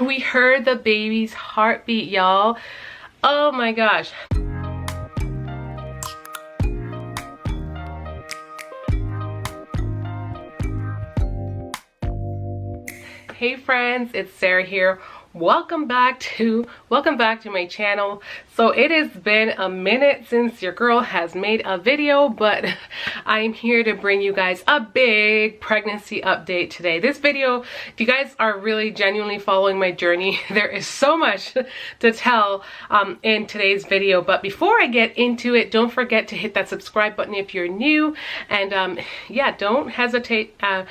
We heard the baby's heartbeat, y'all. Oh my gosh. Hey friends, it's Sarah here. Welcome back to my channel. So it has been a minute since your girl has made a video, but I'm here to bring you guys a big pregnancy update today. This video, if you guys are really genuinely following my journey, there is so much to tell in today's video. But before I get into it, don't forget to hit that subscribe button if you're new, and yeah, don't hesitate to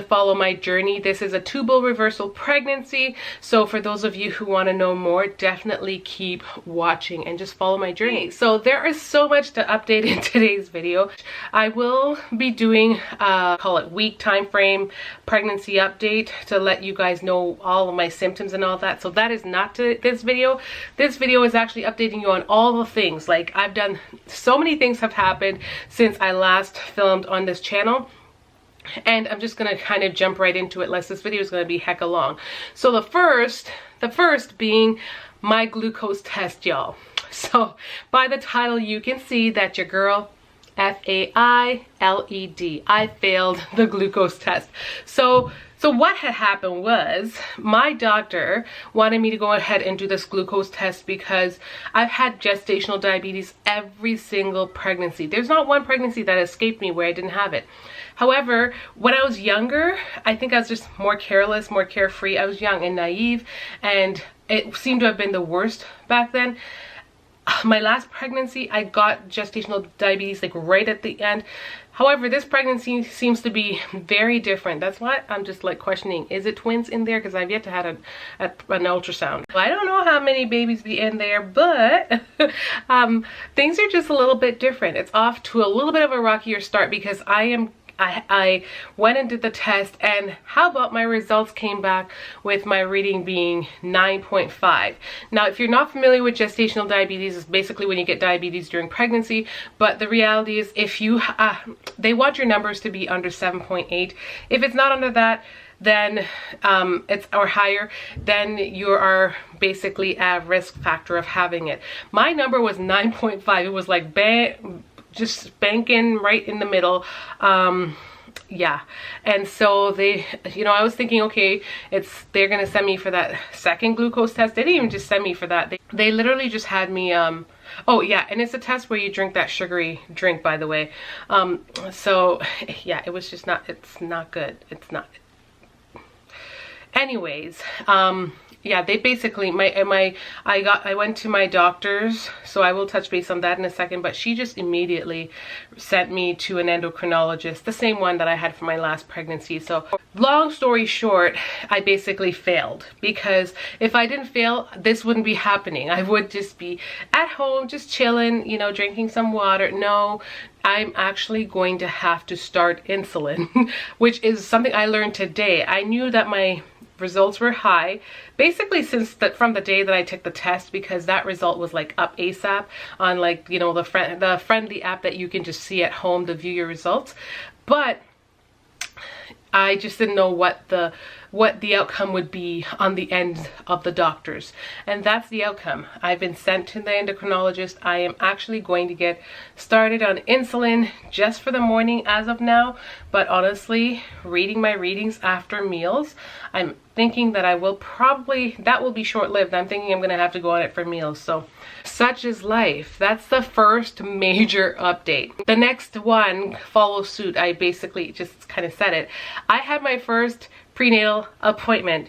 follow my journey. This is a tubal reversal pregnancy, so for those of you who want to know more, definitely keep watching and just follow my journey. So there is so much to update in today's video. I will be doing call it week time frame pregnancy update to let you guys know all of my symptoms and all that. So that is not this video. This video is actually updating you on all the things. Like, I've done so many things have happened since I last filmed on this channel. And I'm just gonna kind of jump right into it, lest this video is gonna be hecka long. So the first being my glucose test, y'all. So by the title, you can see that your girl, F-A-I-L-E-D, I failed the glucose test. So what had happened was my doctor wanted me to go ahead and do this glucose test because I've had gestational diabetes every single pregnancy. There's not one pregnancy that escaped me where I didn't have it. However, when I was younger, I think I was just more careless, more carefree. I was young and naive, and it seemed to have been the worst back then. My last pregnancy, I got gestational diabetes like right at the end. However, this pregnancy seems to be very different. That's why I'm just like questioning, is it twins in there? Because I've yet to have an ultrasound. I don't know how many babies be in there, but things are just a little bit different. It's off to a little bit of a rockier start because I went and did the test, and how about my results came back with my reading being 9.5. Now, if you're not familiar with gestational diabetes, it's basically when you get diabetes during pregnancy, but the reality is if you, they want your numbers to be under 7.8. If it's not under that, then it's or higher, then you are basically at risk factor of having it. My number was 9.5. It was like bang, just spanking right in the middle. Yeah, and so they, you know, I was thinking, okay, they're gonna send me for that second glucose test. They didn't even just send me for that. They literally just had me oh yeah, and it's a test where you drink that sugary drink, by the way. So yeah, it was just not, it's not good. It's not. Anyways, yeah, they basically, I went to my doctor's, so I will touch base on that in a second, but she just immediately sent me to an endocrinologist, the same one that I had for my last pregnancy. So long story short, I basically failed, because if I didn't fail, this wouldn't be happening. I would just be at home, just chilling, you know, drinking some water. No, I'm actually going to have to start insulin, which is something I learned today. I knew that my results were high basically from the day that I took the test, because that result was like up ASAP on, like, you know, the friendly app that you can just see at home to view your results. But I just didn't know what the outcome would be on the end of the doctors, and that's the outcome. I've been sent to the endocrinologist. I am actually going to get started on insulin just for the morning as of now, but honestly, reading my readings after meals, I'm thinking that that will be short-lived. I'm thinking I'm gonna have to go on it for meals. So such is life. That's the first major update. The next one follows suit. I basically just kind of said it. I had my first prenatal appointment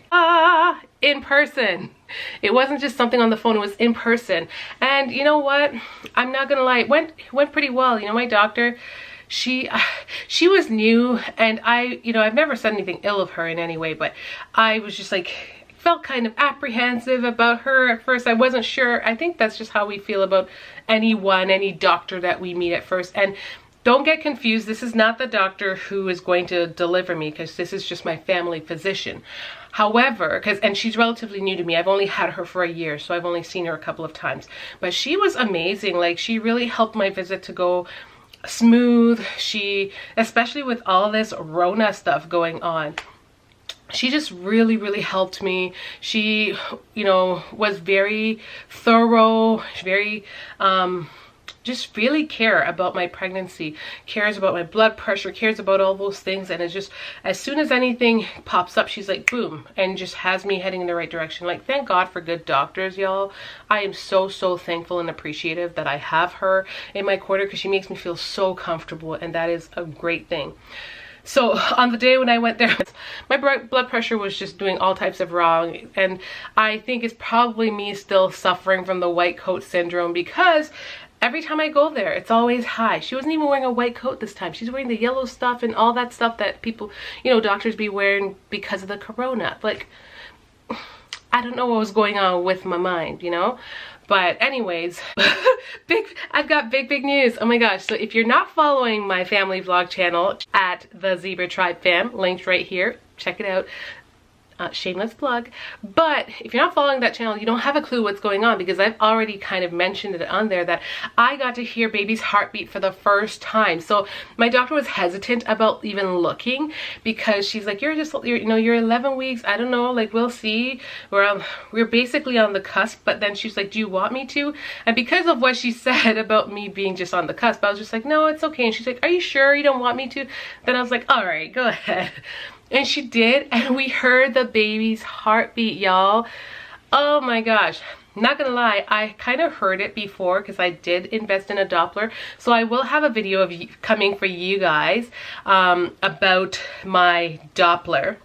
in person. It wasn't just something on the phone, it was in person. And you know what, I'm not gonna lie, it went pretty well. You know, my doctor, she was new, and I've never said anything ill of her in any way, but I was just like, felt kind of apprehensive about her at first. I wasn't sure. I think that's just how we feel about any doctor that we meet at first. And don't get confused, this is not the doctor who is going to deliver me, because this is just my family physician. However, and she's relatively new to me, I've only had her for a year, so I've only seen her a couple of times, but she was amazing. Like, she really helped my visit to go smooth. Especially with all this Rona stuff going on, she just really helped me. She, you know, was very thorough, very just really care about my pregnancy, cares about my blood pressure, cares about all those things. And it's just, as soon as anything pops up, she's like, boom, and just has me heading in the right direction. Like, thank God for good doctors, y'all. I am so thankful and appreciative that I have her in my corner, because she makes me feel so comfortable, and that is a great thing. So on the day when I went there, my blood pressure was just doing all types of wrong. And I think it's probably me still suffering from the white coat syndrome, because every time I go there, it's always high. She wasn't even wearing a white coat this time. She's wearing the yellow stuff and all that stuff that people, you know, doctors be wearing because of the corona. Like, I don't know what was going on with my mind, you know? But anyways, I've got big news. Oh my gosh. So if you're not following my family vlog channel at the Zebra Tribe Fam, linked right here, check it out. Shameless plug. But if you're not following that channel, you don't have a clue what's going on, because I've already kind of mentioned it on there that I got to hear baby's heartbeat for the first time. So my doctor was hesitant about even looking, because she's like, you're 11 weeks, I don't know, like, we'll see, we're basically on the cusp. But then she's like, do you want me to? And because of what she said about me being just on the cusp, I was just like, no, it's okay. And she's like, are you sure you don't want me to? Then I was like, all right, go ahead. And she did, and we heard the baby's heartbeat, y'all. Oh my gosh. Not gonna lie, I kind of heard it before, because I did invest in a Doppler. So I will have a video of coming for you guys about my Doppler.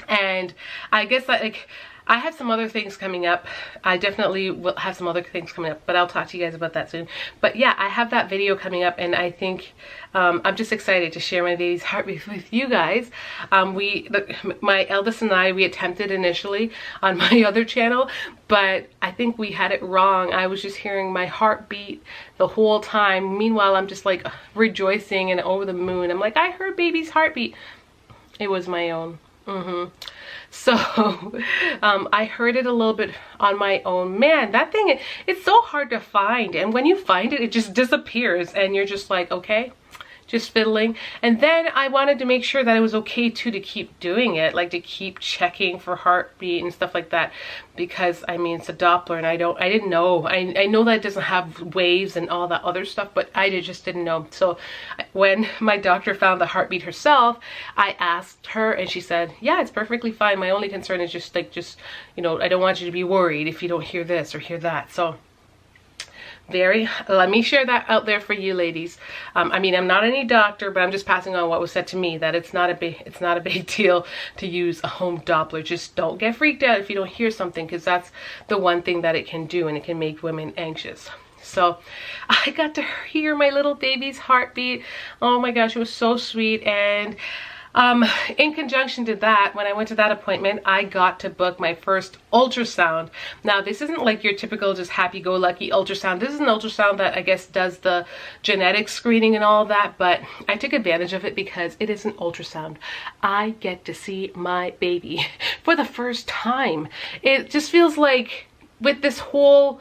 And I guess that, like, I have some other things coming up. I definitely will have some other things coming up, but I'll talk to you guys about that soon. But yeah, I have that video coming up, and I think I'm just excited to share my baby's heartbeat with you guys. My eldest and I, we attempted initially on my other channel, but I think we had it wrong. I was just hearing my heartbeat the whole time. Meanwhile, I'm just like rejoicing and over the moon. I'm like, I heard baby's heartbeat. It was my own. So I heard it a little bit on my own. Man, that thing, it's so hard to find, and when you find it, it just disappears, and you're just like, okay, just fiddling. And then I wanted to make sure that it was okay too to keep doing it, like to keep checking for heartbeat and stuff like that, because I mean, it's a Doppler, and I didn't know. I know that it doesn't have waves and all that other stuff, but I just didn't know. So when my doctor found the heartbeat herself, I asked her, and she said, yeah, it's perfectly fine. My only concern is just you know, I don't want you to be worried if you don't hear this or hear that. So let me share that out there for you ladies. I mean, I'm not any doctor, but I'm just passing on what was said to me, that it's not a big deal to use a home Doppler. Just don't get freaked out if you don't hear something, because that's the one thing that it can do, and it can make women anxious. So I got to hear my little baby's heartbeat. Oh my gosh, it was so sweet. And in conjunction to that, when I went to that appointment, I got to book my first ultrasound. Now, this isn't like your typical just happy-go-lucky ultrasound. This is an ultrasound that I guess does the genetic screening and all that, but I took advantage of it because it is an ultrasound. I get to see my baby for the first time. It just feels like, with this whole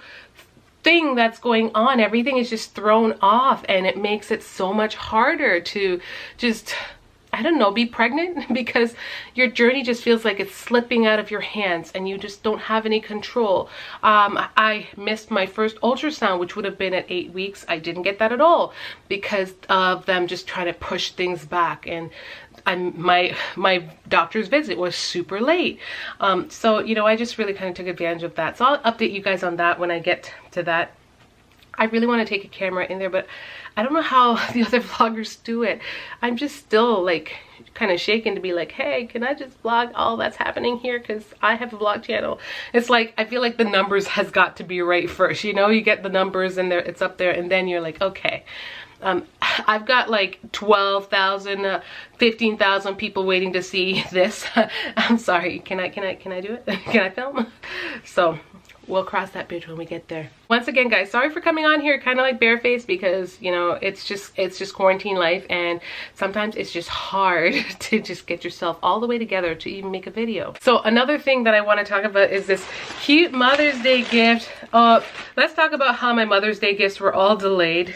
thing that's going on, everything is just thrown off, and it makes it so much harder to just, I don't know, be pregnant, because your journey just feels like it's slipping out of your hands, and you just don't have any control. I missed my first ultrasound, which would have been at 8 weeks. I didn't get that at all because of them just trying to push things back, and my doctor's visit was super late. So, you know, I just really kind of took advantage of that. So I'll update you guys on that when I get to that. I really want to take a camera in there, but I don't know how the other vloggers do it. I'm just still like kind of shaken to be like, hey, can I just vlog all that's happening here? Because I have a vlog channel. It's like, I feel like the numbers has got to be right first. You know, you get the numbers and there, it's up there, and then you're like, okay. I've got like 12,000, 15,000 people waiting to see this. I'm sorry. Can I do it? Can I film? So we'll cross that bridge when we get there. Once again, guys, sorry for coming on here kind of like barefaced, because you know it's just quarantine life, and sometimes it's just hard to just get yourself all the way together to even make a video. So another thing that I want to talk about is this cute Mother's Day gift. Let's talk about how my Mother's Day gifts were all delayed.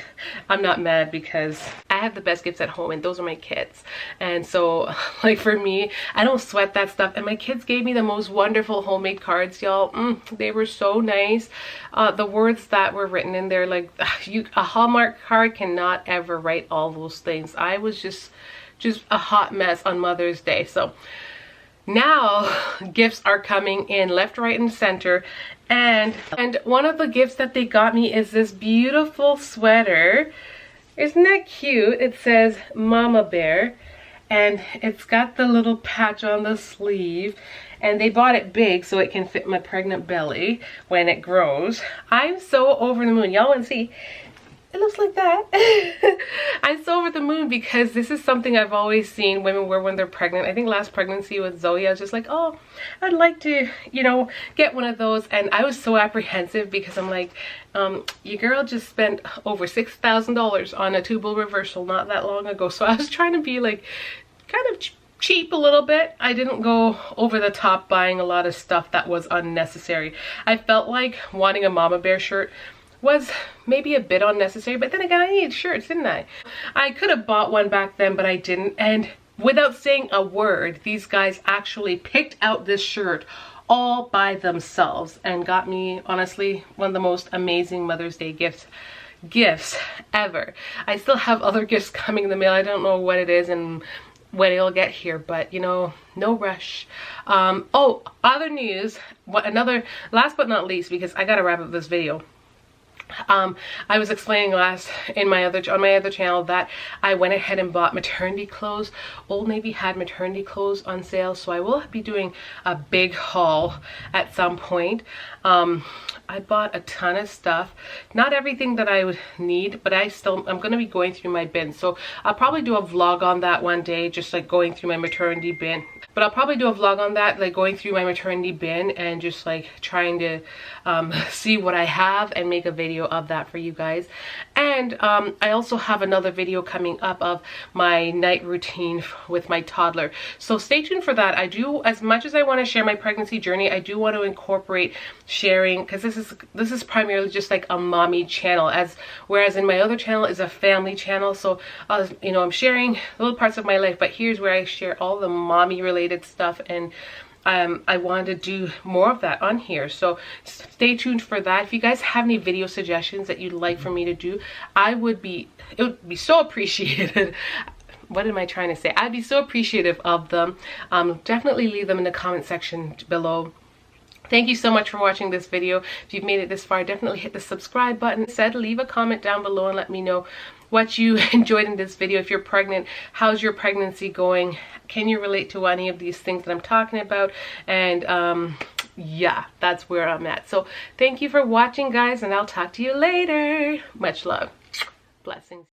I'm not mad because I have the best gifts at home, and those are my kids. And so like for me, I don't sweat that stuff, and my kids gave me the most wonderful homemade cards, y'all. They were so nice. The words that were written in there, like a Hallmark card cannot ever write all those things. I was just a hot mess on Mother's Day. So now gifts are coming in left, right, and center. And one of the gifts that they got me is this beautiful sweater. Isn't that cute? It says Mama Bear, and it's got the little patch on the sleeve, and they bought it big so it can fit my pregnant belly when it grows. I'm so over the moon. Y'all want to see? It looks like that. I'm so over the moon because this is something I've always seen women wear when they're pregnant. I think last pregnancy with Zoe, I was just like, oh, I'd like to, you know, get one of those. And I was so apprehensive because I'm like, your girl just spent over $6,000 on a tubal reversal not that long ago. So I was trying to be like kind of cheap a little bit. I didn't go over the top buying a lot of stuff that was unnecessary. I felt like wanting a Mama Bear shirt was maybe a bit unnecessary, but then again, I needed shirts, didn't I? I could have bought one back then, but I didn't. And without saying a word, these guys actually picked out this shirt all by themselves and got me, honestly, one of the most amazing Mother's Day gifts ever. I still have other gifts coming in the mail. I don't know what it is and when it'll get here, but you know, no rush. Oh, other news, last but not least, because I gotta wrap up this video. I was explaining on my other channel that I went ahead and bought maternity clothes. Old Navy had maternity clothes on sale, so I will be doing a big haul at some point. I bought a ton of stuff, not everything that I would need, but I'm going to be going through my bin, so I'll probably do a vlog on that one day, just like going through my maternity bin. But I'll probably do a vlog on that, like going through my maternity bin and just like trying to see what I have and make a video of that for you guys. And I also have another video coming up of my night routine with my toddler, so stay tuned for that. I do, as much as I want to share my pregnancy journey, I do want to incorporate sharing, because this is primarily just like a mommy channel, whereas in my other channel is a family channel. So you know, I'm sharing little parts of my life, but here's where I share all the mommy related stuff, and I wanted to do more of that on here, so stay tuned for that. If you guys have any video suggestions that you'd like for me to do, it would be so appreciated. What am I trying to say? I'd be so appreciative of them. Definitely leave them in the comment section below. Thank you so much for watching this video. If you've made it this far, definitely hit the subscribe button. Leave a comment down below and let me know what you enjoyed in this video. If you're pregnant, how's your pregnancy going? Can you relate to any of these things that I'm talking about? And yeah, that's where I'm at. So thank you for watching, guys, and I'll talk to you later. Much love. Blessings.